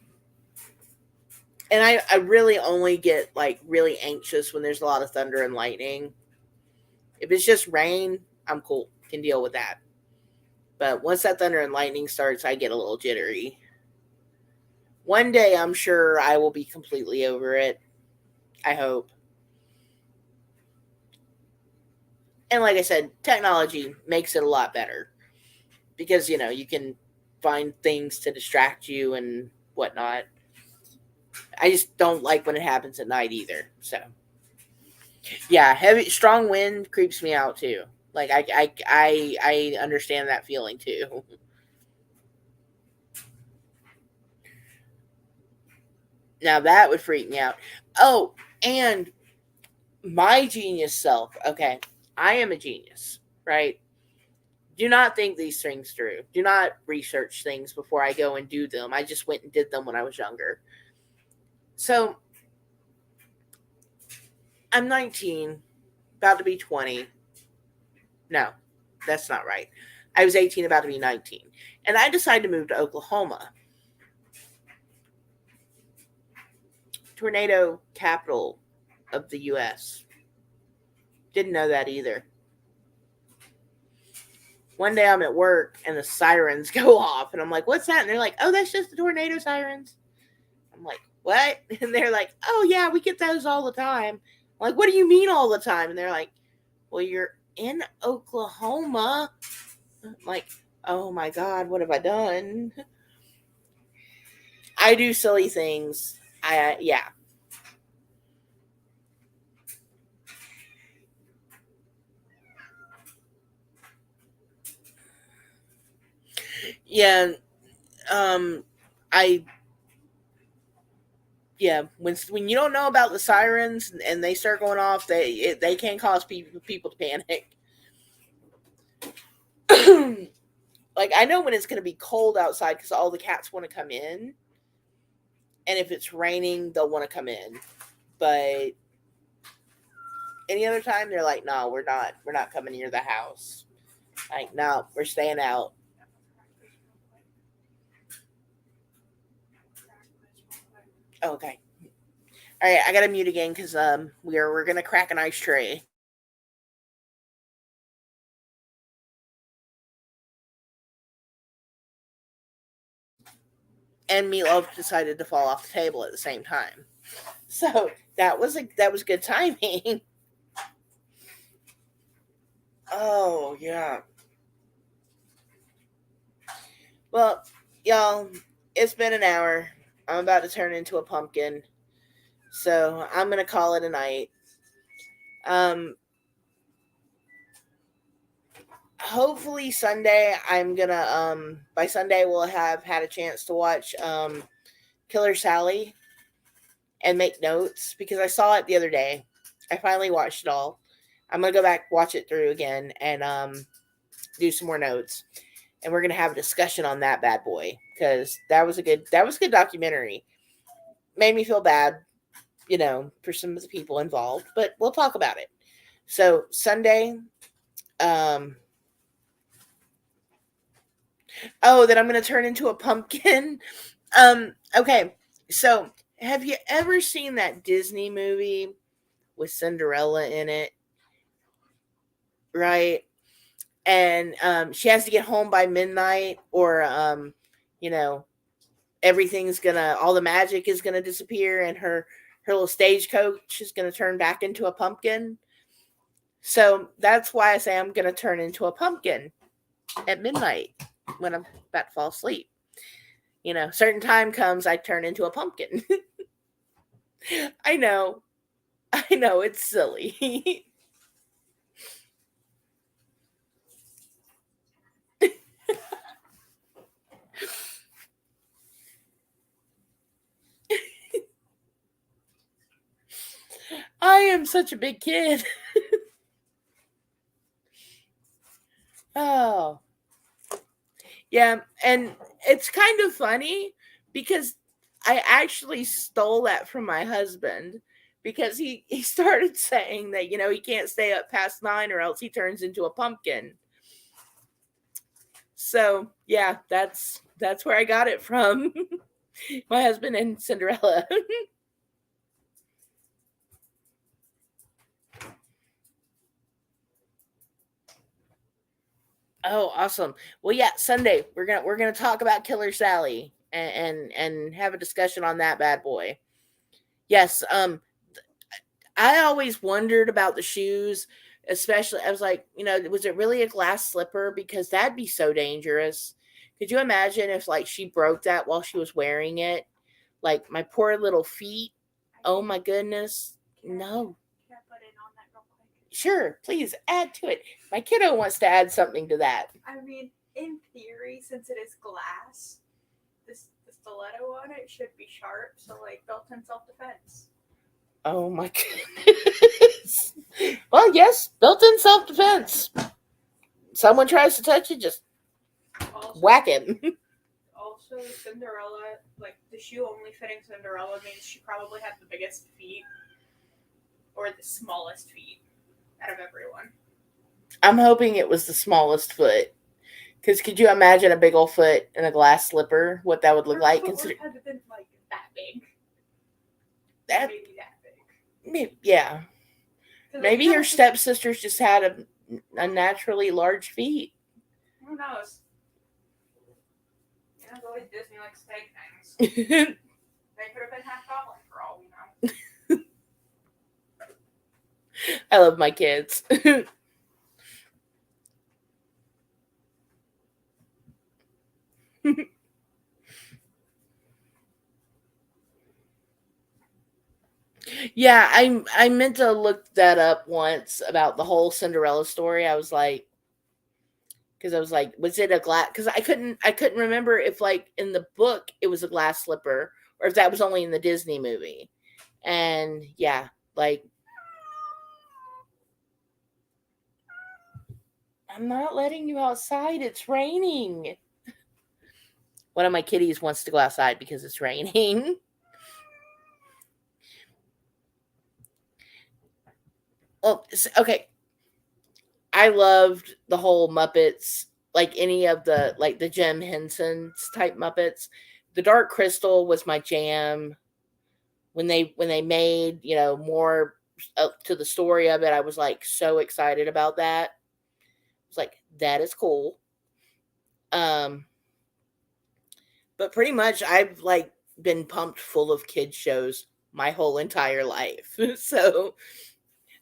[SPEAKER 1] I really only get like really anxious when there's a lot of thunder and lightning. If it's just rain, I'm cool. Can deal with that. But once that thunder and lightning starts, I get a little jittery. One day, I'm sure I will be completely over it. I hope. And like I said, technology makes it a lot better. Because, you can find things to distract you and whatnot. I just don't like when it happens at night either. So, yeah, strong wind creeps me out too. Like I understand that feeling too. Now that would freak me out. Oh, and my genius self. Okay, I am a genius, right? Do not think these things through. Do not research things before I go and do them. I just went and did them when I was younger. So I'm 19, about to be 20. No, that's not right. I was 18, about to be 19. And I decided to move to Oklahoma. Tornado capital of the U.S. Didn't know that either. One day I'm at work and the sirens go off. And I'm like, what's that? And they're like, oh, that's just the tornado sirens. I'm like, what? And they're like, oh, yeah, we get those all the time. I'm like, what do you mean all the time? And they're like, well, you're in Oklahoma. I'm like, oh, my God, what have I done? I do silly things. Yeah. Yeah. I yeah, when you don't know about the sirens and they start going off, they can cause people to panic. Like I know when it's going to be cold outside because all the cats want to come in, and if it's raining, they'll want to come in. But any other time, they're like, "No, we're not coming near the house." Like, no, we're staying out. Okay, all right, I gotta mute again because we're gonna crack an ice tray. And Meatloaf decided to fall off the table at the same time. So that was good timing. Oh yeah. Well, y'all, it's been an hour. I'm about to turn into a pumpkin, so I'm gonna call it a night. Um, Hopefully Sunday I'm gonna by Sunday we'll have had a chance to watch Killer Sally and make notes because I saw it the other day. I finally watched it all. I'm gonna go back watch it through again and do some more notes, and we're gonna have a discussion on that bad boy because that was a good documentary. Made me feel bad, for some of the people involved, but we'll talk about it. So Sunday, um, that I'm gonna turn into a pumpkin. Okay, so have you ever seen that Disney movie with Cinderella in it? Right, and she has to get home by midnight, or you know, all the magic is gonna disappear, and her little stagecoach is gonna turn back into a pumpkin. So that's why I say I'm gonna turn into a pumpkin. at midnight when I'm about to fall asleep. Certain time comes, I turn into a pumpkin. I know. I know, it's silly. I am such a big kid. Oh. Yeah, and it's kind of funny because I actually stole that from my husband because he started saying that he can't stay up past 9 or else he turns into a pumpkin. So yeah, that's where I got it from. My husband and Cinderella. Oh, awesome. Well, yeah, Sunday we're gonna talk about Killer Sally and have a discussion on that bad boy. Yes, I always wondered about the shoes, especially I was like, was it really a glass slipper? Because that'd be so dangerous. Could you imagine if like she broke that while she was wearing it? Like my poor little feet. Oh my goodness. No.
[SPEAKER 3] Can I put in on that real quick?
[SPEAKER 1] Sure, please add to it. My kiddo wants to add something to that.
[SPEAKER 3] I mean, in theory, since it is glass, the stiletto on it should be sharp, so like built-in self-defense.
[SPEAKER 1] Oh my goodness. Well, yes, built-in self-defense. Someone tries to touch it, just
[SPEAKER 3] Also,
[SPEAKER 1] whack him.
[SPEAKER 3] Also, Cinderella, like the shoe only fitting Cinderella means she probably had the biggest feet or the smallest feet out of everyone.
[SPEAKER 1] I'm hoping it was the smallest foot. Because could you imagine a big old foot in a glass slipper? What that would look
[SPEAKER 3] Her
[SPEAKER 1] like?
[SPEAKER 3] foot had been like that big.
[SPEAKER 1] That
[SPEAKER 3] Maybe that big.
[SPEAKER 1] yeah. Maybe her stepsisters just had a unnaturally large feet.
[SPEAKER 3] Who knows? That's always Disney likes to take things. They could have been half goblin for all we know.
[SPEAKER 1] I love my kids. Yeah, I meant to look that up once about the whole Cinderella story. I was like, because I was like, was it a glass? Because I couldn't remember if like in the book it was a glass slipper or if that was only in the Disney movie. And yeah, like I'm not letting you outside. It's raining. One of my kitties wants to go outside because it's raining. Well, okay. I loved the whole Muppets, like any of the like the Jim Henson's type Muppets. The Dark Crystal was my jam. When they made more to the story of it, I was like so excited about that. I was like, that is cool. Um, but pretty much I've like been pumped full of kids shows my whole entire life. So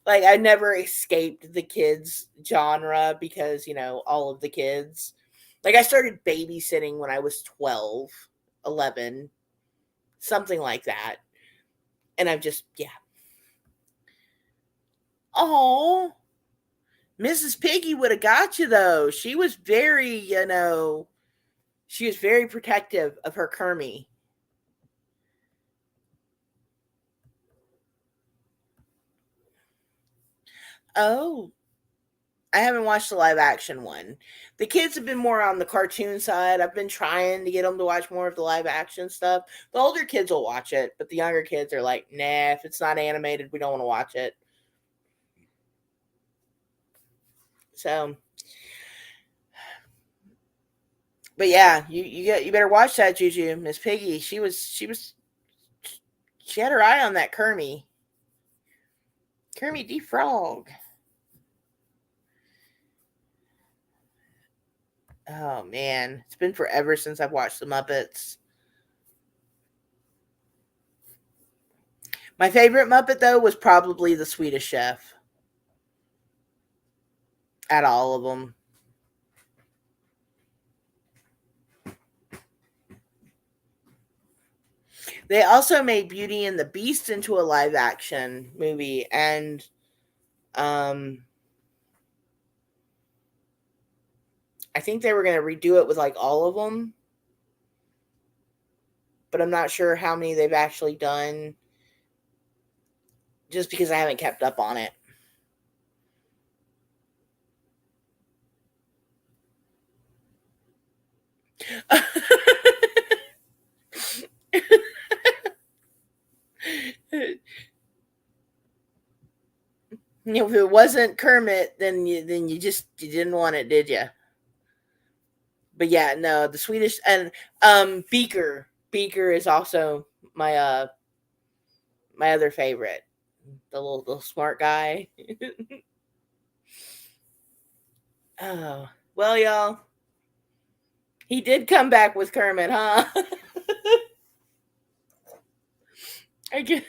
[SPEAKER 1] like I never escaped the kids genre because, all of the kids. Like I started babysitting when I was 12, 11, something like that. And I've just, yeah. Oh, Mrs. Piggy would have got you though. She was very protective of her Kermie. Oh, I haven't watched the live action one. The kids have been more on the cartoon side. I've been trying to get them to watch more of the live action stuff. The older kids will watch it, but the younger kids are like, nah, if it's not animated, we don't want to watch it. So, but yeah, you better watch that, Juju. Miss Piggy, she had her eye on that Kermie. Kermie D Frog. Oh man, it's been forever since I've watched the Muppets. My favorite Muppet though was probably the Swedish Chef. Out of all of them. They also made Beauty and the Beast into a live action movie, and I think they were going to redo it with like all of them, but I'm not sure how many they've actually done, just because I haven't kept up on it. If it wasn't Kermit, then you didn't want it, did you? But yeah, no, the Swedish and Beaker. Beaker is also my my other favorite. The little smart guy. Oh, well, y'all. He did come back with Kermit, huh? I get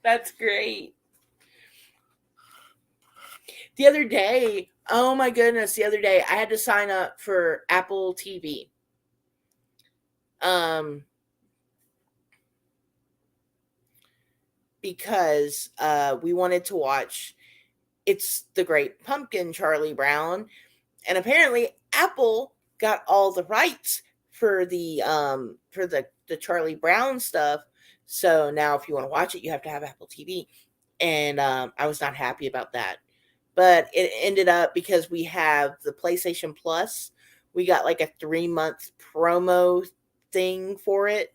[SPEAKER 1] That's great. The other day, oh my goodness, the other day I had to sign up for Apple TV. Because we wanted to watch It's the Great Pumpkin, Charlie Brown, and apparently Apple got all the rights for the Charlie Brown stuff. So now if you want to watch it, you have to have Apple TV. And I was not happy about that. But it ended up, because we have the PlayStation Plus, we got like a 3-month promo thing for it.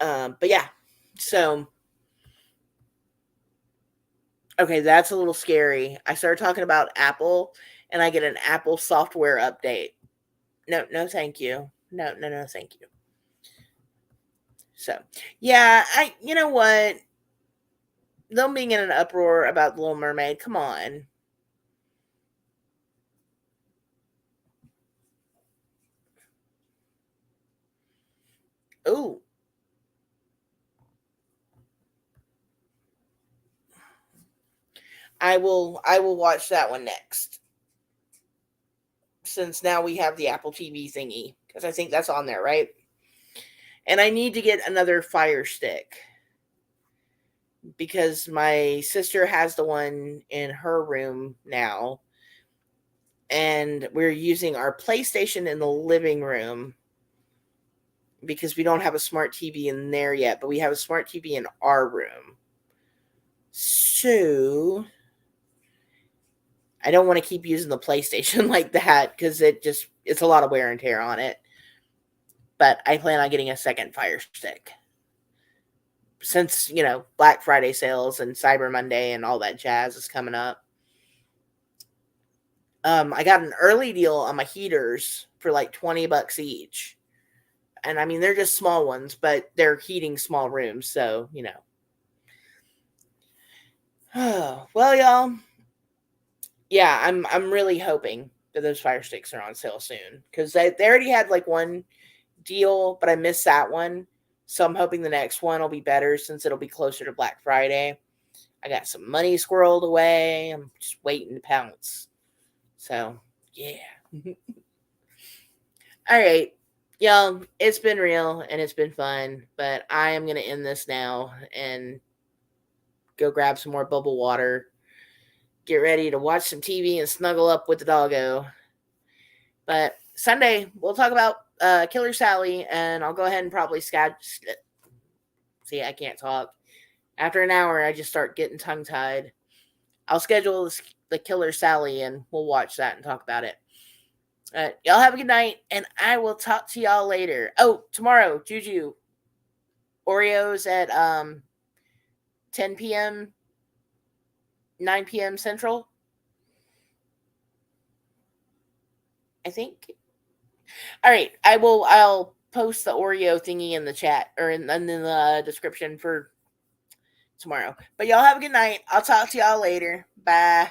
[SPEAKER 1] But yeah, so okay, that's a little scary. I started talking about Apple, and I get an Apple software update. No, thank you. No, thank you. So, yeah, you know what? Them being in an uproar about The Little Mermaid, come on. Ooh. I will watch that one next. Since now we have the Apple TV thingy, because I think that's on there, right? And I need to get another Fire Stick, because my sister has the one in her room now, and we're using our PlayStation in the living room because we don't have a smart TV in there yet, but we have a smart TV in our room. So I don't want to keep using the PlayStation like that, because it's a lot of wear and tear on it. But I plan on getting a second Fire Stick, since, Black Friday sales and Cyber Monday and all that jazz is coming up. I got an early deal on my heaters for like $20 each. And I mean, they're just small ones, but they're heating small rooms. So, Oh, well, y'all. Yeah, I'm really hoping that those Fire Sticks are on sale soon, because they already had like one deal, but I missed that one. So I'm hoping the next one will be better, since it'll be closer to Black Friday. I got some money squirreled away. I'm just waiting to pounce. So, yeah. All right. Y'all, it's been real and it's been fun, but I am going to end this now and go grab some more bubble water, get ready to watch some TV and snuggle up with the doggo. But Sunday, we'll talk about Killer Sally, and I'll go ahead and probably See, I can't talk. After an hour, I just start getting tongue-tied. I'll schedule the Killer Sally, and we'll watch that and talk about it. Y'all have a good night, and I will talk to y'all later. Oh, tomorrow, Juju, Oreos at 10 p.m., 9 p.m. Central, I think. All right, I'll post the Oreo thingy in the chat, or in the description for tomorrow. But y'all have a good night. I'll talk to y'all later. Bye.